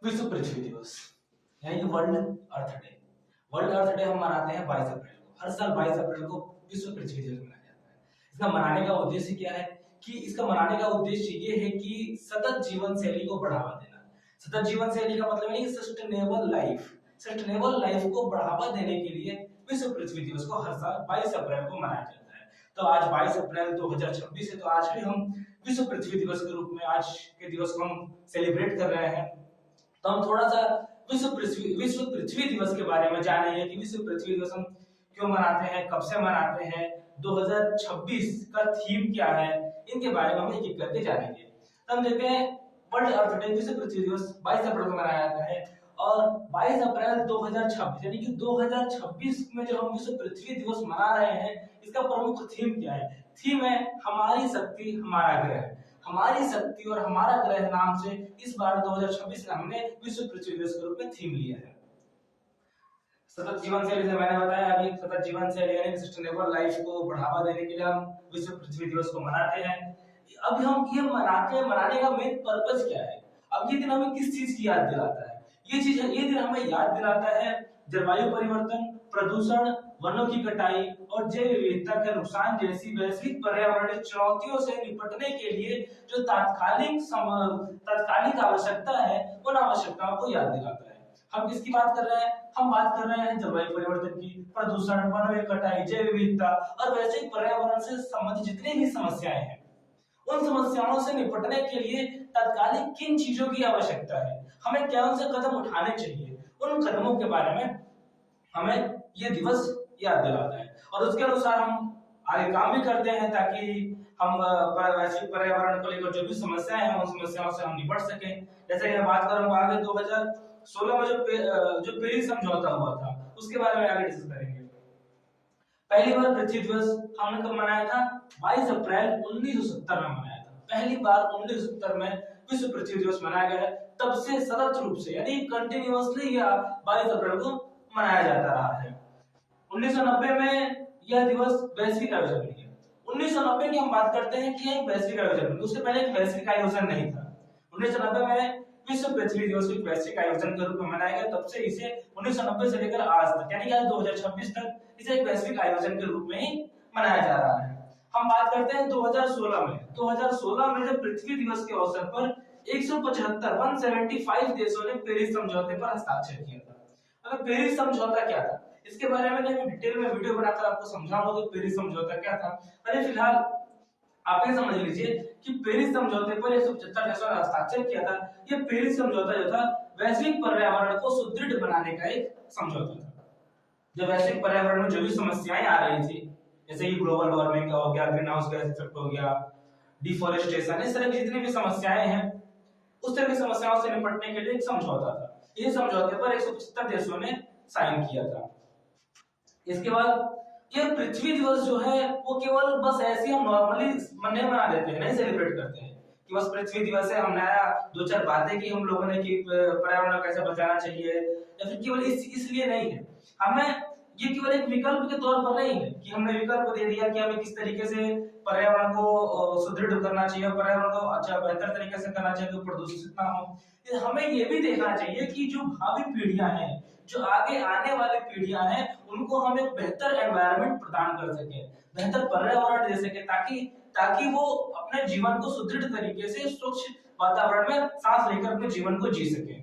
विश्व पृथ्वी दिवस यानी कि वर्ल्ड अर्थ डे। वर्ल्ड अर्थ डे हम मनाते हैं 22 अप्रैल को। हर साल 22 अप्रैल को विश्व पृथ्वी दिवस मनाया जाता है। इसका मनाने का उद्देश्य क्या है कि इसका मनाने का उद्देश्य ये है कि सतत जीवन शैली को बढ़ावा देना। सतत जीवन शैली का मतलब है कि सस्टेनेबल लाइफ, सस्टेनेबल लाइफ को बढ़ावा देने के लिए विश्व पृथ्वी दिवस को हर साल 22 अप्रैल को मनाया जाता है। तो आज 22 अप्रैल 2026 है, तो आज भी हम विश्व पृथ्वी दिवस के रूप में आज के दिवस को हम सेलिब्रेट कर रहे हैं। तो हम थोड़ा सा विश्व पृथ्वी दिवस के बारे में जानेंगे कि विश्व पृथ्वी दिवस हम क्यों मनाते हैं, कब से मनाते हैं, 2026 का थीम क्या है, इनके बारे में हम एक एक करके जानेंगे। तो हम देखते हैं वर्ल्ड अर्थ डे विश्व पृथ्वी दिवस 22 अप्रैल को मनाया जाता है और 22 अप्रैल 2026 यानी कि 2026 में जो हम विश्व पृथ्वी दिवस मना रहे हैं, इसका प्रमुख थीम क्या है? थीम है हमारी शक्ति हमारा ग्रह। हमारी शक्ति और हमारा ग्रह नाम से इस बार 2026 में हमने विश्व पृथ्वी दिवस के रूप में थीम लिया है। सतत जीवन शैली, से मैंने बताया अभी, सतत जीवन शैली यानी सस्टेनेबल लाइफ को बढ़ावा देने के लिए हम विश्व पृथ्वी दिवस को मनाते हैं। अब हम ये मनाने का मेन पर्पस क्या है? अब ये दिन हमें किस चीज की याद दिलाता है? ये दिन हमें याद दिलाता है जलवायु परिवर्तन, प्रदूषण, वनों की कटाई और जैव विविधता के नुकसान जैसी वैश्विक पर्यावरणीय चुनौतियों से निपटने के लिए जो तात्कालिक आवश्यकता है, उन आवश्यकताओं को याद दिलाता है। हम किसकी बात कर रहे हैं? हम बात कर रहे हैं जलवायु परिवर्तन की, प्रदूषण, वनों की कटाई, जैव विविधता और वैश्विक पर्यावरण से संबंधित जितनी भी समस्याएं हैं, उन समस्याओं से निपटने के लिए तात्कालिक किन चीजों की आवश्यकता है, हमें क्या उनसे कदम उठाने चाहिए, उन कदमों के बारे में हमें ये दिवस याद दिलाता है और उसके अनुसार हम आगे काम भी करते हैं ताकि हम वैश्विक पर्यावरण को लेकर जो भी समस्याएं हैं, उन समस्याओं से हम निपट सकें। जैसे कि मैं बात करूंगा आगे 2016 में जो पेरिस समझौता हुआ था, उसके बारे में आगे डिस्कस करेंगे। पहली बार पृथ्वी दिवस हमने कब मनाया था? 22 अप्रैल 1970 में मनाया था। पहली बार 1970 में विश्व पृथ्वी दिवस मनाया गया है। तब से सतत रूप से यानी कंटिन्यूअसली यह 22 अप्रैल को मनाया जाता रहा है। 1990 में यह दिवस वैश्विक आयोजन बन गया। 1990 की हम बात करते हैं कि एक वैश्विक आयोजन बन, उससे पहले एक वैश्विक आयोजन नहीं था। 1990 में विश्व पृथ्वी दिवस को वैश्विक आयोजन के रूप में मनाया गया। तब से इसे 1990 से लेकर आज तक यानी कि आज 2026 तक इसे एक वैश्विक आयोजन के रूप में ही मनाया जा रहा है। हम बात करते हैं 2016 में। 2016 में जब पृथ्वी दिवस के अवसर पर 175 देशों ने पेरिस समझौते पर हस्ताक्षर किया था। अब पेरिस समझौता क्या था, इसके बारे में मैं डिटेल में वीडियो बनाकर आपको समझाऊंगा कि पेरिस समझौता क्या था। अरे फिलहाल आप ये समझ लीजिए कि पेरिस समझौते पर 175 देशों ने हस्ताक्षर किया था। ये पेरिस समझौता जो था वैश्विक पर्यावरण को सुदृढ़ बनाने का एक समझौता था। जब वैश्विक पर्यावरण में जो भी समस्याएं आ रही थी, जैसे कि ग्लोबल वार्मिंग का हो गया, ग्रीन हाउस गैस इफेक्ट हो गया, डिफोरेस्टेशन, इस तरह की जितनी भी समस्याएं हैं, उस तरह की समस्याओं से निपटने के लिए एक समझौता था। ये समझौते पर 175 देशों ने साइन किया था। इसके बाद ये पृथ्वी दिवस जो है वो केवल बस ऐसे हम नॉर्मली मना देते हैं, नहीं सेलिब्रेट करते हैं कि बस पृथ्वी दिवस है, हमने आया दो चार बातें की हम लोगों ने कि पर्यावरण कैसे बचाना चाहिए, या फिर केवल इसलिए नहीं है। हमें ये केवल एक विकल्प के तौर पर नहीं है कि हमने विकल्प दे दिया कि हमें किस तरीके से पर्यावरण को सुदृढ़ करना चाहिए, पर्यावरण को अच्छा बेहतर तरीके से करना चाहिए, तो प्रदूषित ना हो। हमें ये भी देखना चाहिए कि जो भावी पीढ़ियां हैं, जो आगे आने वाली पीढ़ियां हैं, उनको हम एक बेहतर एनवायरनमेंट प्रदान कर सके, बेहतर पर्यावरण दे सके, ताकि वो अपने जीवन को सुदृढ़ तरीके से स्वच्छ वातावरण में सांस लेकर अपने जीवन को जी सके।